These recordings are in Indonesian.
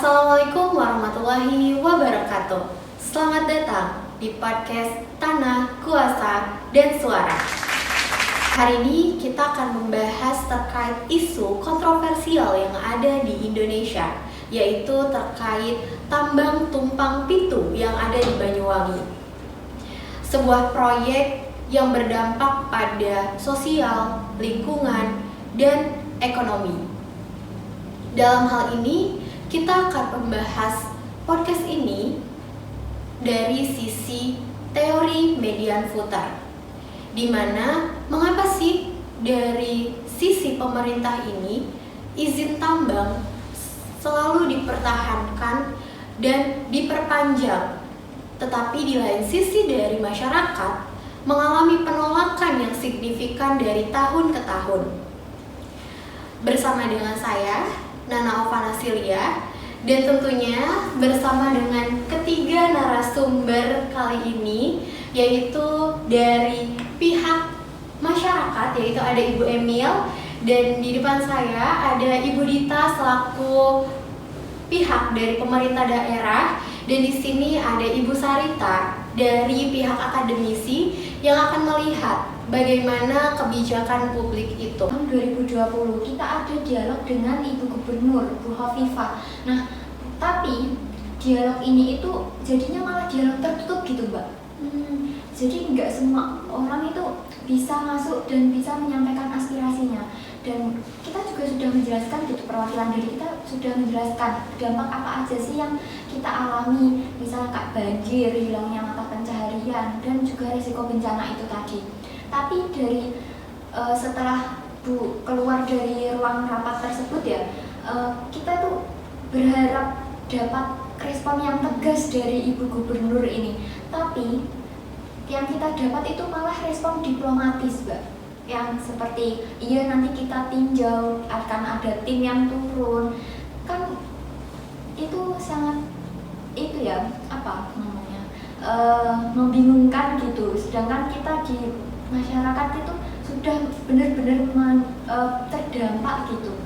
Assalamualaikum warahmatullahi wabarakatuh. Selamat datang di podcast Tanah, Kuasa, dan Suara. Hari ini kita akan membahas terkait isu kontroversial yang ada di Indonesia, yaitu terkait tambang tumpang pitu yang ada di Banyuwangi. Sebuah proyek yang berdampak pada sosial, lingkungan, dan ekonomi. Dalam hal ini, kita akan membahas podcast ini dari sisi teori median footer, di mana mengapa sih dari sisi pemerintah ini izin tambang selalu dipertahankan dan diperpanjang, tetapi di lain sisi dari masyarakat mengalami penolakan yang signifikan dari tahun ke tahun. Bersama dengan saya, Nana Ovanasilia, dan tentunya bersama dengan ketiga narasumber kali ini, yaitu dari pihak masyarakat, yaitu ada Ibu Emil, dan di depan saya ada Ibu Dita selaku pihak dari pemerintah daerah, dan di sini ada Ibu Sarita dari pihak akademisi yang akan melihat bagaimana kebijakan publik itu. Tahun 2020 kita ada dialog dengan Ibu Gubernur, Bu Hovifah. Nah, tapi dialog ini itu jadinya malah dialog tertutup gitu, Mbak. Jadi nggak semua orang itu bisa masuk dan bisa menyampaikan aspirasinya. Dan kita juga sudah menjelaskan gitu, perwakilan dari kita sudah menjelaskan dampak apa aja sih yang kita alami, misalnya kayak banjir, hilangnya mata pencaharian, dan juga risiko bencana itu tadi. Tapi dari setelah Bu keluar dari ruang rapat tersebut ya, kita tuh berharap dapat respon yang tegas dari Ibu Gubernur ini. Tapi yang kita dapat itu malah respon diplomatis, Mbak. Yang seperti, iya nanti kita tinjau, akan ada tim yang turun. Kan itu sangat, itu ya, apa namanya, membingungkan gitu. Sedangkan kita di masyarakat itu sudah benar-benar terdampak gitu.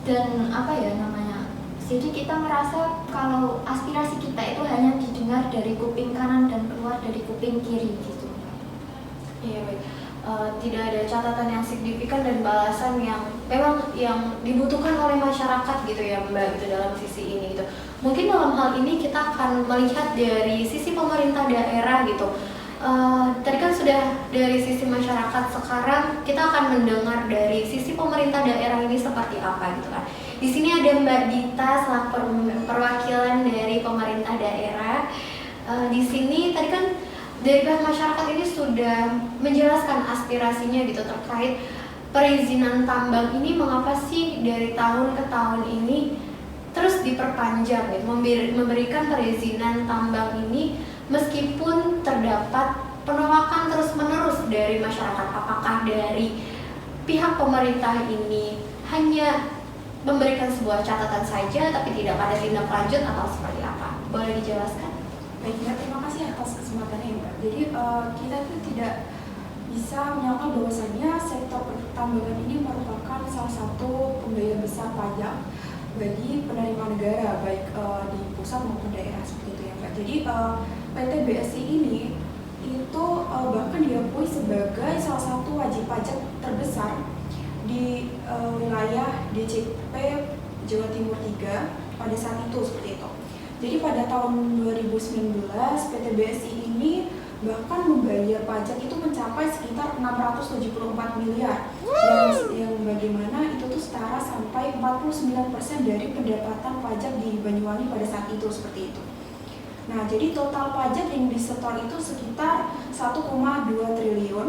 Dan apa ya namanya, jadi kita merasa kalau aspirasi kita itu hanya didengar dari kuping kanan dan keluar dari kuping kiri gitu. Iya, baik. Tidak ada catatan yang signifikan dan balasan yang memang yang dibutuhkan oleh masyarakat gitu ya, Mbak, gitu dalam sisi ini gitu. Mungkin dalam hal ini kita akan melihat dari sisi pemerintah daerah gitu. Tadi kan sudah dari sisi masyarakat, sekarang kita akan mendengar dari sisi pemerintah daerah ini seperti apa gitu kan. Di sini ada Mbak Dita selaku perwakilan dari pemerintah daerah. Di sini tadi kan dari pihak masyarakat ini sudah menjelaskan aspirasinya gitu terkait perizinan tambang ini, mengapa sih dari tahun ke tahun ini terus diperpanjang gitu, memberikan perizinan tambang ini meskipun terdapat penolakan terus-menerus dari masyarakat. Apakah dari pihak pemerintah ini hanya memberikan sebuah catatan saja tapi tidak pada tindak lanjut atau seperti apa? Boleh dijelaskan? Baik, terima kasih atas kesempatannya, Mbak. Jadi kita itu tidak bisa menyangkal bahwasannya sektor pertambangan ini merupakan salah satu pembayar besar pajak bagi penerima negara, baik di pusat maupun daerah seperti itu ya, Mbak. Jadi PT BSI ini itu bahkan diakui sebagai salah satu wajib pajak terbesar di wilayah DJP Jawa Timur 3 pada saat itu seperti itu. Jadi pada tahun 2019 PT BSI ini bahkan membayar pajak itu mencapai sekitar 674 miliar yang bagaimana itu tuh setara sampai 49% dari pendapatan pajak di Banyuwangi pada saat itu seperti itu. Nah, jadi total pajak yang disetor itu sekitar 1,2 triliun,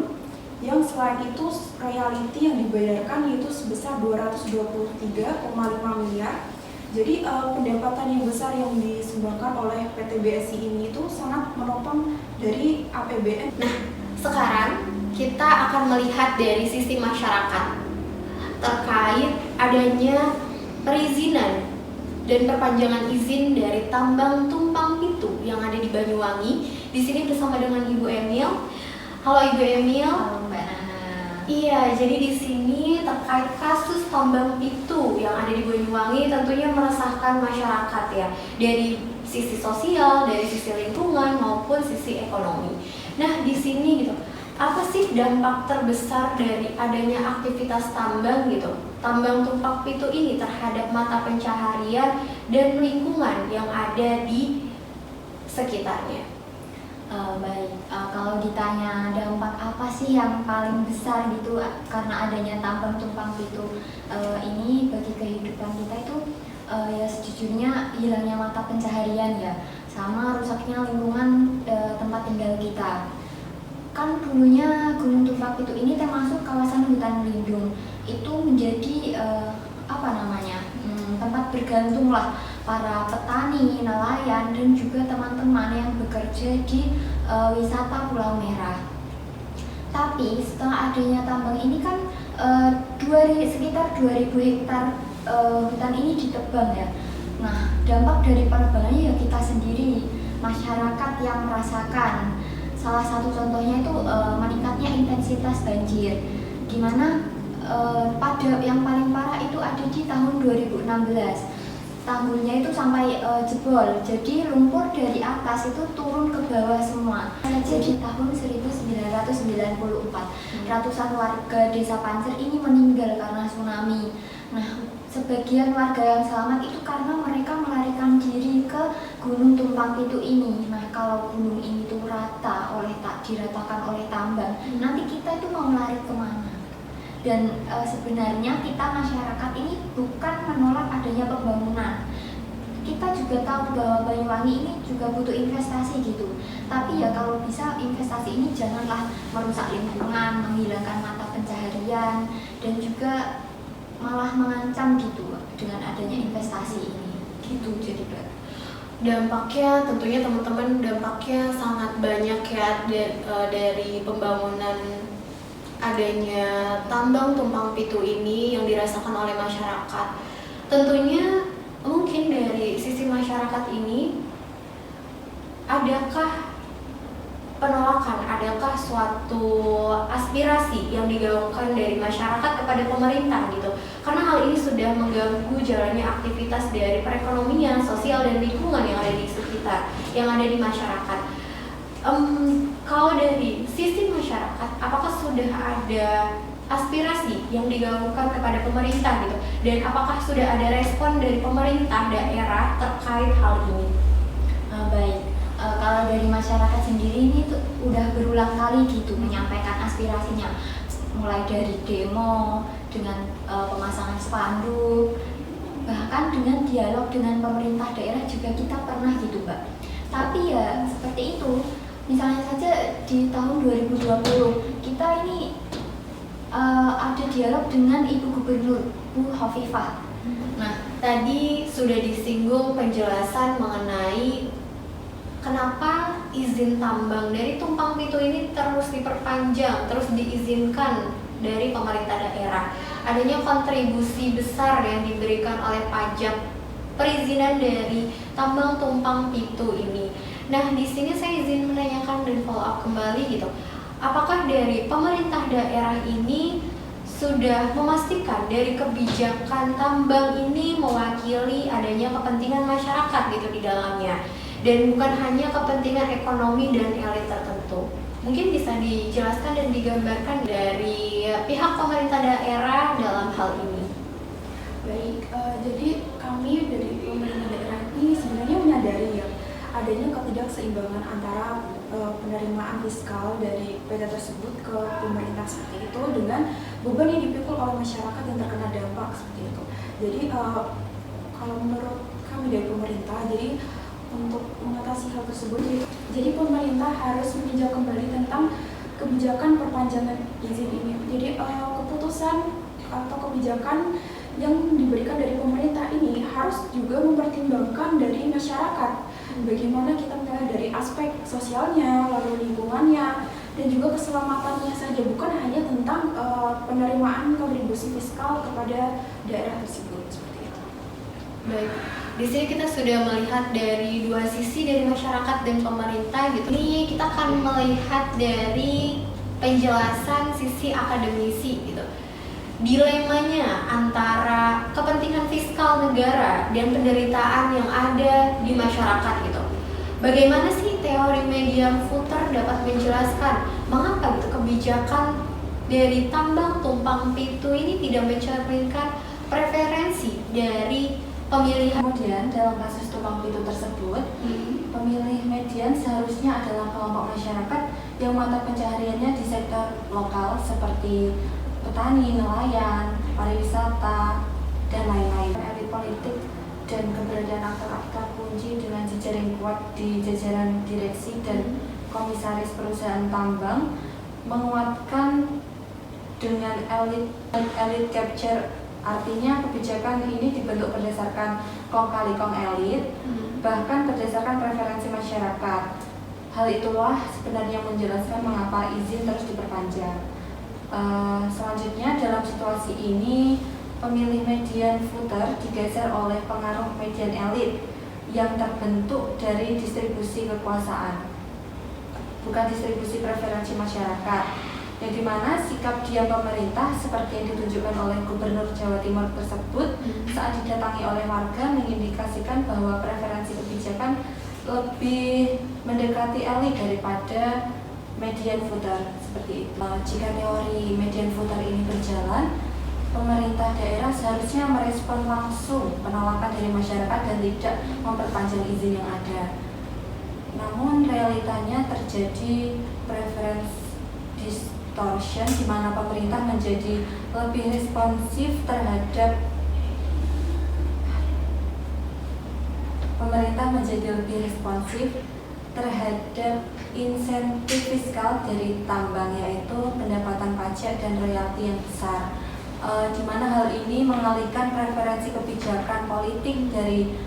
yang selain itu royalti yang dibayarkan yaitu sebesar 223,5 miliar. Jadi pendapatan yang besar yang disumbangkan oleh PT BSI ini itu sangat menopang dari APBN. Nah, sekarang kita akan melihat dari sisi masyarakat terkait adanya perizinan dan perpanjangan izin dari tambang tumpang pitu yang ada di Banyuwangi. Di sini bersama dengan Ibu Emil. Halo Ibu Emil. Halo Mbak Nana. Iya, jadi di sini terkait kasus tambang pitu yang ada di Banyuwangi tentunya meresahkan masyarakat ya, dari sisi sosial, dari sisi lingkungan maupun sisi ekonomi. Nah, di sini gitu, apa sih dampak terbesar dari adanya aktivitas tambang gitu, tambang tumpak pitu ini terhadap mata pencaharian dan lingkungan yang ada di sekitarnya? Kalau ditanya dampak apa sih yang paling besar gitu karena adanya tambang tumpang pitu ini bagi kehidupan kita itu ya sejujurnya hilangnya mata pencaharian ya, sama rusaknya lingkungan tempat tinggal kita. Kan dulunya Gunung Tumpang Pitu ini termasuk kawasan hutan lindung, itu menjadi tempat bergantung lah para petani, nelayan, dan juga teman-teman yang bekerja di wisata Pulau Merah. Tapi setelah adanya tambang ini kan sekitar 2000 hektar hutan ini ditebang ya. Nah, dampak dari penebangannya ya kita sendiri, masyarakat yang merasakan. Salah satu contohnya itu meningkatnya intensitas banjir, di mana pada yang paling parah itu ada di tahun 2016. Tanggulnya itu sampai jebol, jadi lumpur dari atas itu turun ke bawah semua. Jadi tahun 1994, ratusan warga desa Pancer ini meninggal karena tsunami. Nah, sebagian warga yang selamat itu karena mereka melarikan diri ke Gunung Tumpang Pitu ini. Nah, kalau gunung ini tuh diratakan oleh tambang, nanti kita itu mau lari kemana? Dan sebenarnya kita masyarakat ini bukan menolak adanya pembangunan. Kita juga tahu bahwa Banyuwangi ini juga butuh investasi gitu. Tapi ya kalau bisa investasi ini janganlah merusak lingkungan, menghilangkan mata pencaharian, dan juga malah mengancam gitu dengan adanya investasi ini. Gitu jadi Dampaknya tentunya teman-teman dampaknya sangat banyak ya dari pembangunan adanya tambang tumpang pitu ini yang dirasakan oleh masyarakat. Tentunya mungkin dari sisi masyarakat ini adakah penolakan, adakah suatu aspirasi yang digaungkan dari masyarakat kepada pemerintah gitu, karena hal ini sudah mengganggu jalannya aktivitas dari perekonomian, sosial, dan lingkungan yang ada di sekitar, yang ada di masyarakat. Kalau dari sisi masyarakat, apakah sudah ada aspirasi yang digaungkan kepada pemerintah gitu, dan apakah sudah ada respon dari pemerintah daerah terkait hal ini? Kalau dari masyarakat sendiri ini tuh udah berulang kali gitu menyampaikan aspirasinya, mulai dari demo dengan pemasangan spanduk, bahkan dengan dialog dengan pemerintah daerah juga kita pernah gitu Mbak. Tapi ya seperti itu, misalnya saja di tahun 2020 kita ini ada dialog dengan Ibu Gubernur Bu Hovifah. Nah, tadi sudah disinggung penjelasan mengenai kenapa izin tambang dari tumpang pitu ini terus diperpanjang, terus diizinkan dari pemerintah daerah. Adanya kontribusi besar yang diberikan oleh pajak perizinan dari tambang tumpang pitu ini. Nah, di sini saya izin menanyakan dan follow up kembali gitu. Apakah dari pemerintah daerah ini sudah memastikan dari kebijakan tambang ini mewakili adanya kepentingan masyarakat gitu di dalamnya, dan bukan hanya kepentingan ekonomi dan elit tertentu? Mungkin bisa dijelaskan dan digambarkan dari pihak pemerintah daerah dalam hal ini. Baik, jadi kami dari pemerintah daerah ini sebenarnya menyadari ya adanya ketidakseimbangan antara penerimaan fiskal dari PT tersebut ke pemerintah seperti itu dengan beban yang dipikul oleh masyarakat yang terkena dampak seperti itu. Jadi kalau menurut kami dari pemerintah, jadi untuk mengatasi hal tersebut, jadi pemerintah harus meninjau kembali tentang kebijakan perpanjangan izin ini. Jadi keputusan atau kebijakan yang diberikan dari pemerintah ini harus juga mempertimbangkan dari masyarakat. Bagaimana kita melihat dari aspek sosialnya, lalu lingkungannya, dan juga keselamatannya saja, bukan hanya tentang penerimaan kontribusi fiskal kepada daerah tersebut seperti itu. Baik, di sini kita sudah melihat dari dua sisi, dari masyarakat dan pemerintah gitu. Ini kita akan melihat dari penjelasan sisi akademisi gitu. Dilemanya antara kepentingan fiskal negara dan penderitaan yang ada di masyarakat gitu. Bagaimana sih teori median footer dapat menjelaskan mengapa gitu kebijakan dari tambang tumpang pitu ini tidak mencerminkan preferensi dari pemilihan. Kemudian dalam kasus tumpang pitu tersebut, pemilih median seharusnya adalah kelompok masyarakat yang mata pencahariannya di sektor lokal seperti petani, nelayan, pariwisata, dan lain-lain. Elit politik dan keberadaan aktor-aktor kunci dengan jejaring kuat di jajaran direksi dan komisaris perusahaan tambang menguatkan dengan elit capture. Artinya kebijakan ini dibentuk berdasarkan kong kali kong elit, bahkan berdasarkan preferensi masyarakat. Hal itulah sebenarnya menjelaskan mengapa izin terus diperpanjang. Selanjutnya dalam situasi ini pemilih median footer digeser oleh pengaruh median elit yang terbentuk dari distribusi kekuasaan, bukan distribusi preferensi masyarakat, yang dimana sikap diam pemerintah seperti yang ditunjukkan oleh Gubernur Jawa Timur tersebut saat didatangi oleh warga mengindikasikan bahwa preferensi kebijakan lebih mendekati elit daripada median footer seperti itu. Jika teori median footer ini berjalan, pemerintah daerah seharusnya merespon langsung penolakan dari masyarakat dan tidak memperpanjang izin yang ada. Namun realitanya terjadi preference distortion di mana pemerintah menjadi lebih responsif terhadap insentif fiskal dari tambang, yaitu pendapatan pajak dan royalti yang besar, di mana hal ini mengalihkan preferensi kebijakan politik dari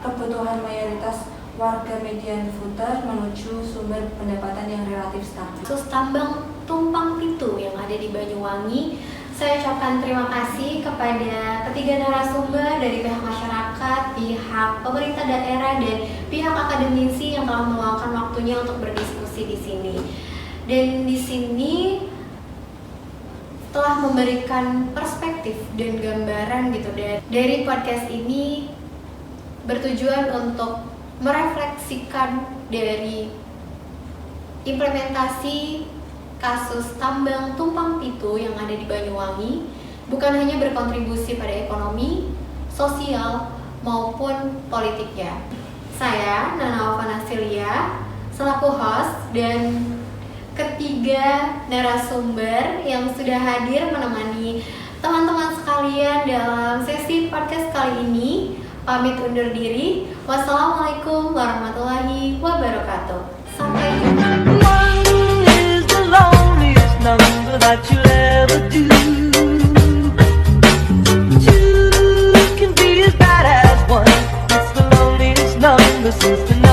kebutuhan mayoritas warga median footer menuju sumber pendapatan yang relatif stabil. Kasus tambang tumpang pitu yang ada di Banyuwangi, saya ucapkan terima kasih kepada ketiga narasumber dari pihak masyarakat, pihak pemerintah daerah, dan pihak akademisi yang telah meluangkan waktunya untuk berdiskusi di sini. Dan di sini telah memberikan perspektif dan gambaran gitu dari podcast ini bertujuan untuk merefleksikan dari implementasi kasus tambang tumpang pitu yang ada di Banyuwangi bukan hanya berkontribusi pada ekonomi, sosial, maupun politiknya. Saya, Nana Alvanasilia, selaku host dan ketiga narasumber yang sudah hadir menemani teman-teman sekalian dalam sesi podcast kali ini, pamit undur diri. Wassalamualaikum warahmatullahi wabarakatuh. Sampai jumpa. Number that you'll ever do. Two can be as bad as one. It's the loneliest number since the